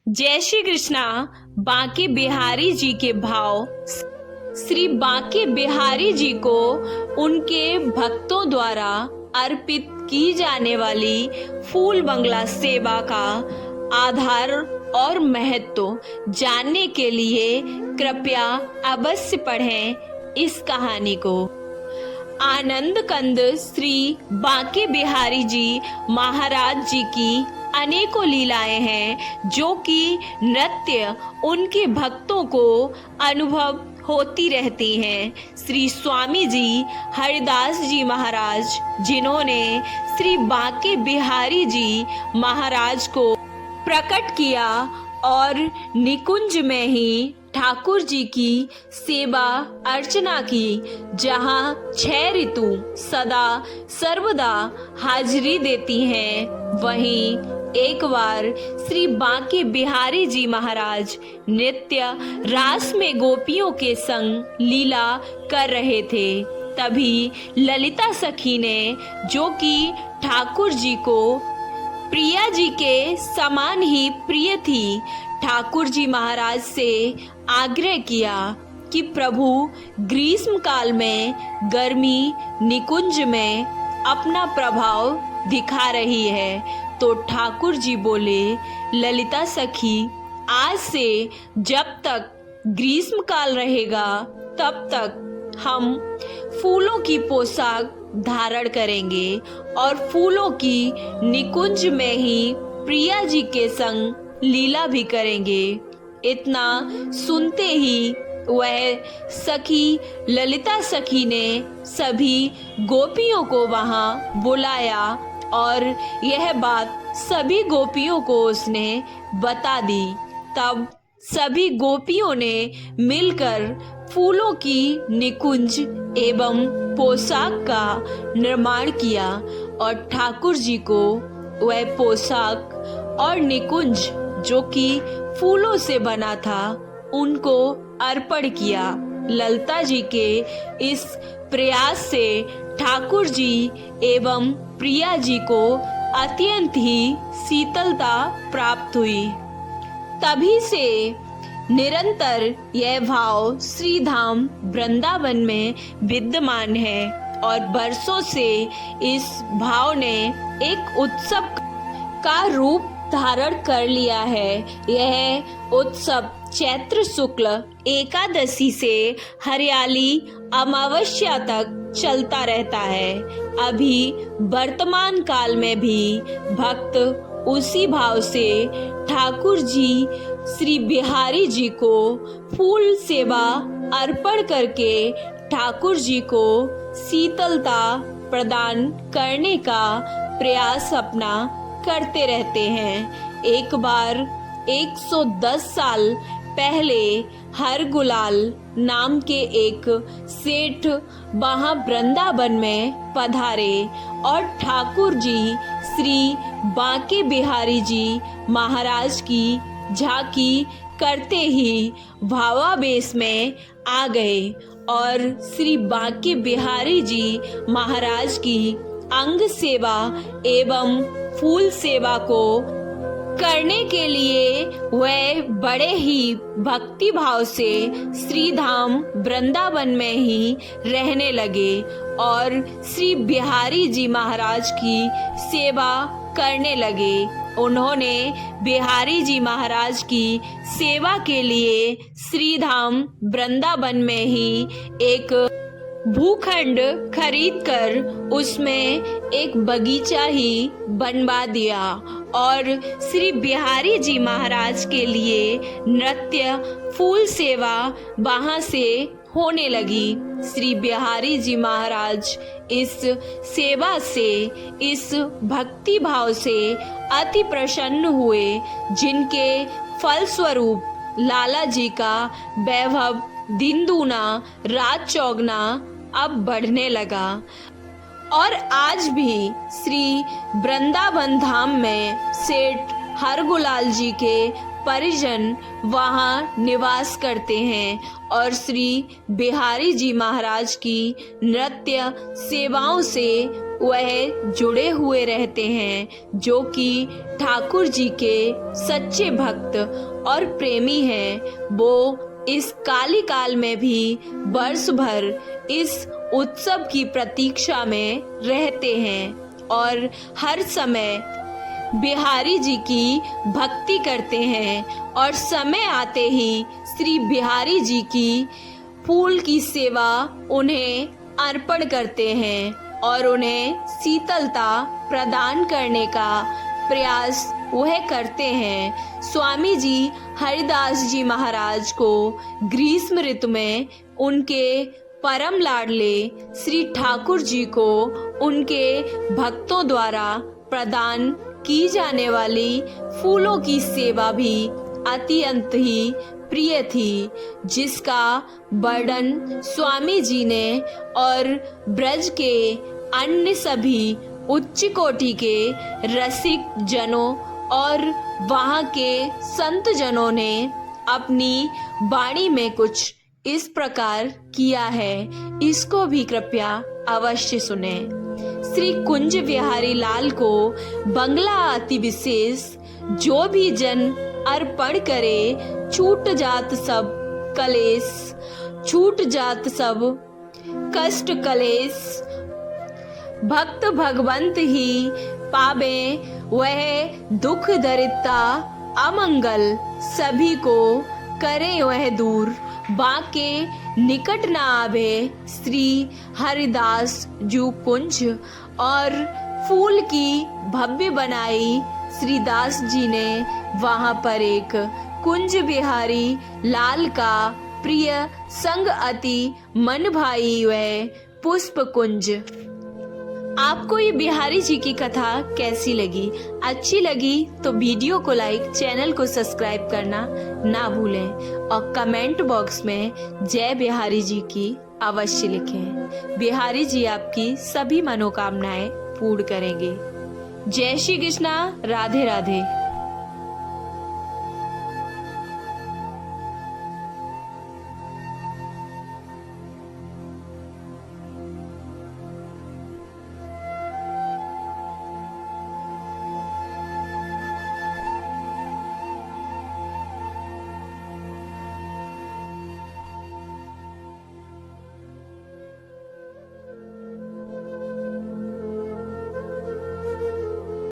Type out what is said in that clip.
जय श्री कृष्णा। बांके बिहारी जी के भाव। श्री बांके बिहारी जी को उनके भक्तों द्वारा अर्पित की जाने वाली फूल बंगला सेवा का आधार और महत्व जानने के लिए कृपया अवश्य पढ़ें इस कहानी को। आनंद कंद श्री बांके बिहारी जी महाराज जी की अनेकों लीलाएं हैं जो कि नृत्य उनके भक्तों को अनुभव होती रहती हैं। श्री स्वामी जी हरिदास जी महाराज, जिन्होंने श्री बांके बिहारी जी महाराज को प्रकट किया और निकुंज में ही ठाकुर जी की सेवा अर्चना की, जहाँ 6 ऋतु सदा सर्वदा हाजिरी देती हैं, वहीं एक बार श्री बांके बिहारी जी महाराज नित्य रास में गोपियों के संग लीला कर रहे थे। तभी ललिता सखी ने, जो कि ठाकुर जी को प्रिया जी के समान ही प्रिय थी, ठाकुर जी महाराज से आग्रह किया कि प्रभु ग्रीष्म काल में गर्मी निकुंज में अपना प्रभाव दिखा रही है। तो ठाकुर जी बोले, ललिता सखी, आज से जब तक ग्रीष्म काल रहेगा तब तक हम फूलों की पोशाक धारण करेंगे और फूलों की निकुंज में ही प्रिया जी के संग लीला भी करेंगे। इतना सुनते ही वह सखी ललिता सखी ने सभी गोपियों को वहां बुलाया और यह बात सभी गोपियों को उसने बता दी। तब सभी गोपियों ने मिलकर फूलों की निकुंज एवं पोशाक का निर्माण किया और ठाकुर जी को वह पोशाक और निकुंज, जो कि फूलों से बना था, उनको अर्पण किया। ललिता जी के इस प्रयास से ठाकुर जी एवं प्रिया जी को अत्यंत ही शीतलता प्राप्त हुई। तभी से निरंतर यह भाव श्री धाम वृंदावन में विद्यमान है और बरसों से इस भाव ने एक उत्सव का रूप धारण कर लिया है। यह उत्सव चैत्र शुक्ल एकादशी से हरियाली अमावस्या तक चलता रहता है। अभी वर्तमान काल में भी भक्त उसी भाव से ठाकुर जी श्री बिहारी जी को फूल सेवा अर्पण करके ठाकुर जी को शीतलता प्रदान करने का प्रयास अपना करते रहते हैं। एक बार 110 साल पहले हर गुलाल नाम के एक सेठ वहां वृंदावन में पधारे और ठाकुर जी श्री बांके बिहारी जी महाराज की झांकी करते ही भावावेश में आ गए और श्री बांके बिहारी जी महाराज की अंग सेवा एवं फूल सेवा को करने के लिए वह बड़े ही भक्ति भाव से श्री धाम वृंदावन में ही रहने लगे और श्री बिहारी जी महाराज की सेवा करने लगे। उन्होंने बिहारी जी महाराज की सेवा के लिए श्री धाम वृंदावन में ही एक भूखंड खरीदकर उसमें एक बगीचा ही बनवा दिया और श्री बिहारी जी महाराज के लिए नृत्य फूल सेवा वहां से होने लगी। श्री बिहारी जी महाराज इस सेवा से, इस भक्ति भाव से अति प्रसन्न हुए, जिनके फलस्वरूप लाला जी का वैभव दिन दूना रात चौगुना अब बढ़ने लगा और आज भी श्री वृंदावन धाम में सेठ हरगुलाल जी के परिजन वहां निवास करते हैं और श्री बिहारी जी महाराज की नृत्य सेवाओं से वह जुड़े हुए रहते हैं, जो कि ठाकुर जी के सच्चे भक्त और प्रेमी हैं। वो इस काली काल में भी वर्ष भर इस उत्सव की प्रतीक्षा में रहते हैं और हर समय बिहारी जी की भक्ति करते हैं और समय आते ही श्री बिहारी जी की फूल की सेवा उन्हें अर्पण करते हैं और उन्हें शीतलता प्रदान करने का प्रयास वह करते हैं। स्वामी जी हरिदास जी महाराज को ग्रीष्म ऋतु में उनके परम लाडले श्री ठाकुर जी को उनके भक्तों द्वारा प्रदान की जाने वाली फूलों की सेवा भी अत्यंत ही प्रिय थी, जिसका वर्णन स्वामी जी ने और ब्रज के अन्य सभी उच्च कोटि के रसिक जनों और वहाँ के संत जनों ने अपनी वाणी में कुछ इस प्रकार किया है। इसको भी कृपया अवश्य सुने। श्री कुंज बिहारी लाल को बंगला अति विशेष, जो भी जन अर्पण करे, छूट जात सब कलेश, छूट जात सब कष्ट कलेश। भक्त भगवंत ही पावे, वह दुख दरिद्रता अमंगल, सभी को करे वह दूर। बाके निकट न आवे श्री हरिदास जू कुंज। और फूल की भव्य बनाई श्री दास जी ने वहां पर एक कुंज बिहारी लाल का प्रिय संग अति मन भाई वह पुष्प कुंज। आपको ये बिहारी जी की कथा कैसी लगी? अच्छी लगी तो वीडियो को लाइक, चैनल को सब्सक्राइब करना ना भूलें और कमेंट बॉक्स में जय बिहारी जी की अवश्य लिखें। बिहारी जी आपकी सभी मनोकामनाएं पूर्ण करेंगे। जय श्री कृष्णा, राधे राधे।